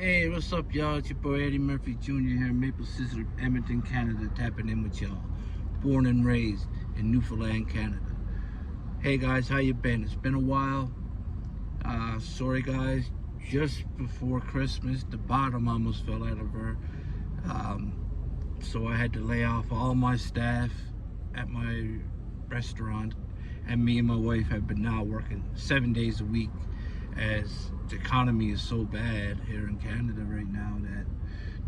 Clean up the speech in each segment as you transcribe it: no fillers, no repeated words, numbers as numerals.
Hey, what's up, y'all? It's your boy Eddie Murphy Jr. here in Maple Syrup, Edmonton, Canada, tapping in with y'all. Born and raised in Newfoundland, Canada. Hey guys, how you been? It's been a while. Sorry guys, just before Christmas, the bottom almost fell out of her. So I had to lay off all my staff at my restaurant, and me and my wife have been now working 7 days a week, as the economy is so bad here in Canada right now that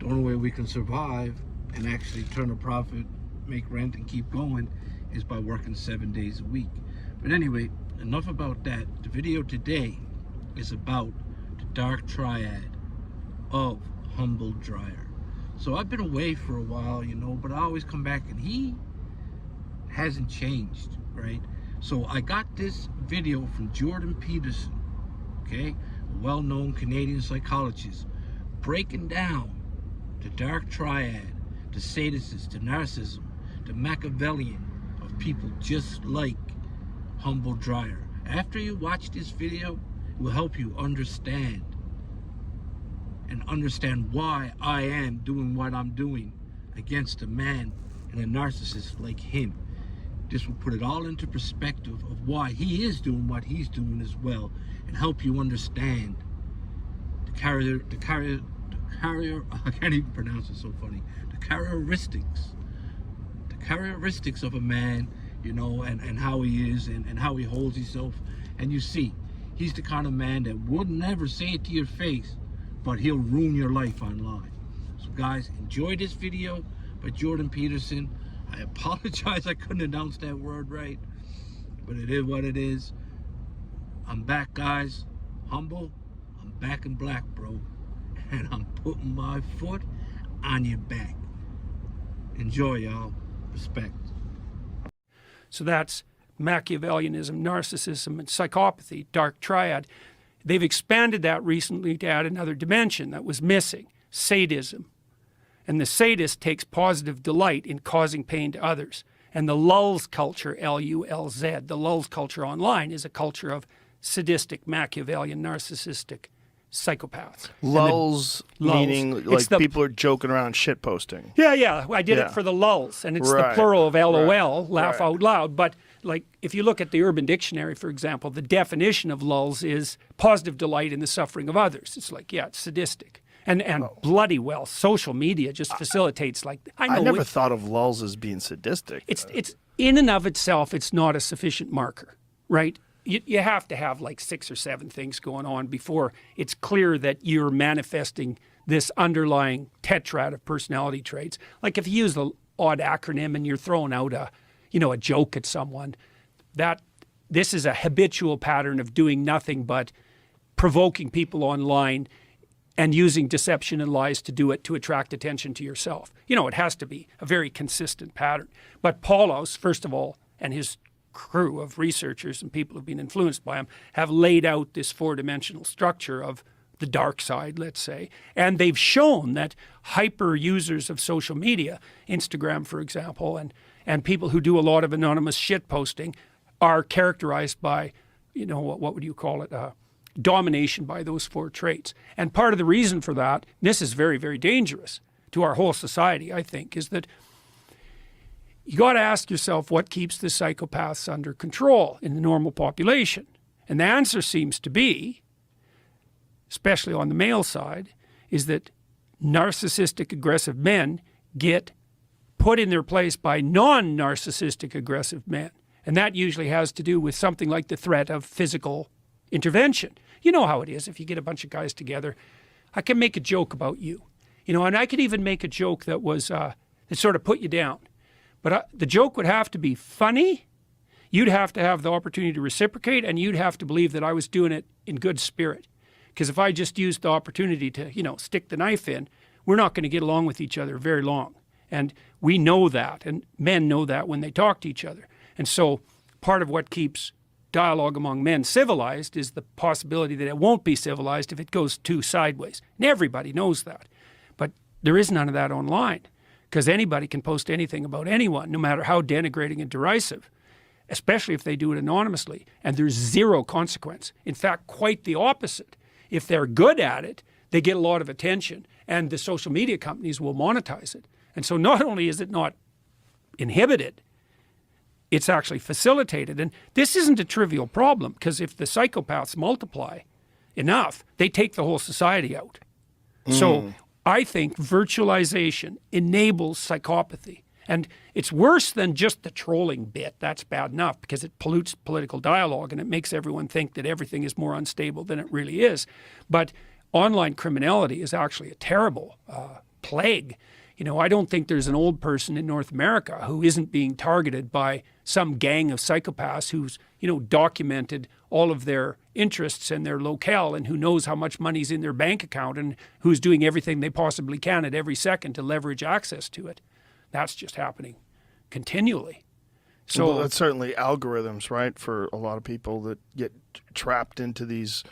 the only way we can survive and actually turn a profit, make rent, and keep going is by working 7 days a week. But anyway, enough about that. The video today is about the dark triad of Humble Dryer. So I've been away for a while, you know, but I always come back and he hasn't changed, right? So I got this video from Jordan Peterson, okay, a well-known Canadian psychologist, breaking down the dark triad, the sadist, the narcissism, the Machiavellian of people just like Humble Dryer. After you watch this video, it will help you understand why I am doing what I'm doing against a man and a narcissist like him. This will put it all into perspective of why he is doing what he's doing as well, and help you understand the I can't even pronounce it, so funny. The characteristics of a man, you know, and how he is and how he holds himself. And you see, he's the kind of man that would never say it to your face, but he'll ruin your life online. So guys, enjoy this video by Jordan Peterson. I apologize I couldn't announce that word right, but it is what it is. I'm back, guys. Humble, I'm back in black, bro. And I'm putting my foot on your back. Enjoy, y'all. Respect. So that's Machiavellianism, narcissism, and psychopathy, dark triad. They've expanded that recently to add another dimension that was missing, sadism. And the sadist takes positive delight in causing pain to others. And the Lulz culture, L-U-L-Z, the Lulz culture online is a culture of sadistic, Machiavellian, narcissistic psychopaths. Lulz meaning like people are joking around shit posting. Yeah. I did it for the lulz, and it's the plural of LOL, laugh out loud. But like if you look at the Urban Dictionary, for example, the definition of lulz is positive delight in the suffering of others. It's like, yeah, it's sadistic. And bloody well, social media just facilitates like I never thought of lulz as being sadistic. It's in and of itself, it's not a sufficient marker, right? You have to have like 6 or 7 things going on before it's clear that you're manifesting this underlying tetrad of personality traits. Like if you use the odd acronym and you're throwing out a joke at someone, this is a habitual pattern of doing nothing but provoking people online and using deception and lies to do it to attract attention to yourself. It has to be a very consistent pattern. But Paulos, first of all, and his crew of researchers and people who've been influenced by him have laid out this 4-dimensional structure of the dark side, let's say. And they've shown that hyper users of social media, Instagram, for example, and people who do a lot of anonymous shit posting are characterized by, what would you call it? Domination by those 4 traits. And part of the reason for that, this is very, very dangerous to our whole society, I think, is that you got to ask yourself what keeps the psychopaths under control in the normal population. And the answer seems to be, especially on the male side, is that narcissistic aggressive men get put in their place by non-narcissistic aggressive men. And that usually has to do with something like the threat of physical intervention. You know how it is if you get a bunch of guys together. I can make a joke about you, and I could even make a joke that was that sort of put you down. But the joke would have to be funny. You'd have to have the opportunity to reciprocate, and you'd have to believe that I was doing it in good spirit. Because if I just used the opportunity to, stick the knife in, we're not going to get along with each other very long. And we know that, and men know that when they talk to each other. And so part of what keeps dialogue among men civilized is the possibility that it won't be civilized if it goes too sideways. And everybody knows that. But there is none of that online, because anybody can post anything about anyone, no matter how denigrating and derisive, especially if they do it anonymously, and there's zero consequence. In fact, quite the opposite. If they're good at it, they get a lot of attention, and the social media companies will monetize it. And so not only is it not inhibited, it's actually facilitated. And this isn't a trivial problem, because if the psychopaths multiply enough, they take the whole society out. So I think virtualization enables psychopathy. And it's worse than just the trolling bit. That's bad enough, because it pollutes political dialogue and it makes everyone think that everything is more unstable than it really is. But online criminality is actually a terrible plague. You know, I don't think there's an old person in North America who isn't being targeted by some gang of psychopaths who's, you know, documented all of their interests and their locale, and who knows how much money's in their bank account, and who's doing everything they possibly can at every second to leverage access to it. That's just happening continually. So well, that's certainly algorithms, right? For a lot of people that get trapped into these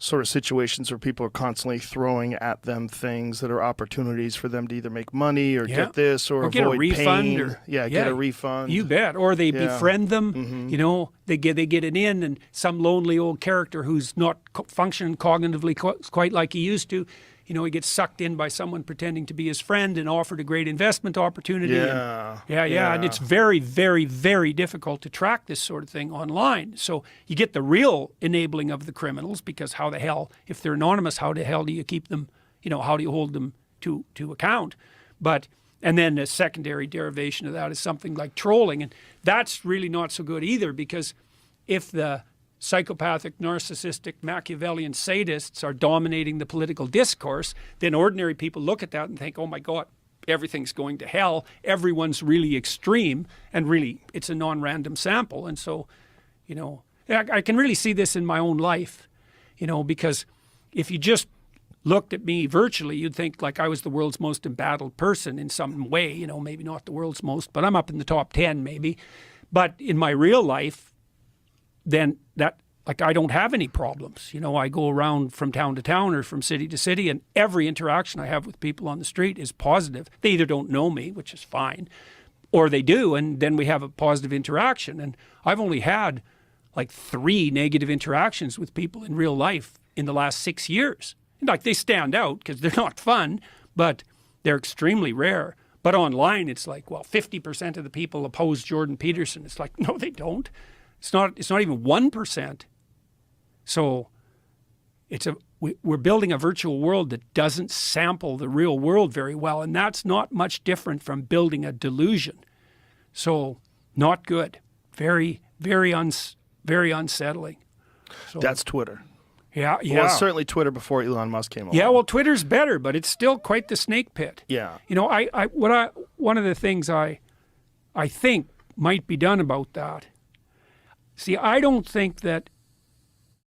sort of situations where people are constantly throwing at them things that are opportunities for them to either make money or get this or get avoid a refund pain. or Get a refund. You bet. Or they befriend them. You know, they get it in, and some lonely old character who's not functioning cognitively quite like he used to, you know, he gets sucked in by someone pretending to be his friend and offered a great investment opportunity. And it's very, very, very difficult to track this sort of thing online. So you get the real enabling of the criminals, because how the hell, if they're anonymous, how the hell do you keep them, you know, how do you hold them to account? And then a secondary derivation of that is something like trolling. And that's really not so good either, because if the psychopathic, narcissistic, Machiavellian sadists are dominating the political discourse, then ordinary people look at that and think, oh my God, everything's going to hell. Everyone's really extreme, and really it's a non-random sample. And so, you know, I can really see this in my own life, you know, because if you just looked at me virtually, you'd think like I was the world's most embattled person in some way, you know, maybe not the world's most, but I'm up in the top 10 maybe. But in my real life, then that, like, I don't have any problems. You know, I go around from town to town or from city to city, and every interaction I have with people on the street is positive. They either don't know me, which is fine, or they do, and then we have a positive interaction. And I've only had like 3 negative interactions with people in real life in the last 6 years. And, like, they stand out because they're not fun, but they're extremely rare. But online, it's like, well, 50% of the people oppose Jordan Peterson. It's like, no, they don't. It's not even 1%. So we're building a virtual world that doesn't sample the real world very well, and that's not much different from building a delusion. So not good. Very, very unsettling. So, that's Twitter. Yeah. Well, it's certainly Twitter before Elon Musk came along. Yeah, well, Twitter's better, but it's still quite the snake pit. Yeah. You know, one of the things I think might be done about that. See, I don't think that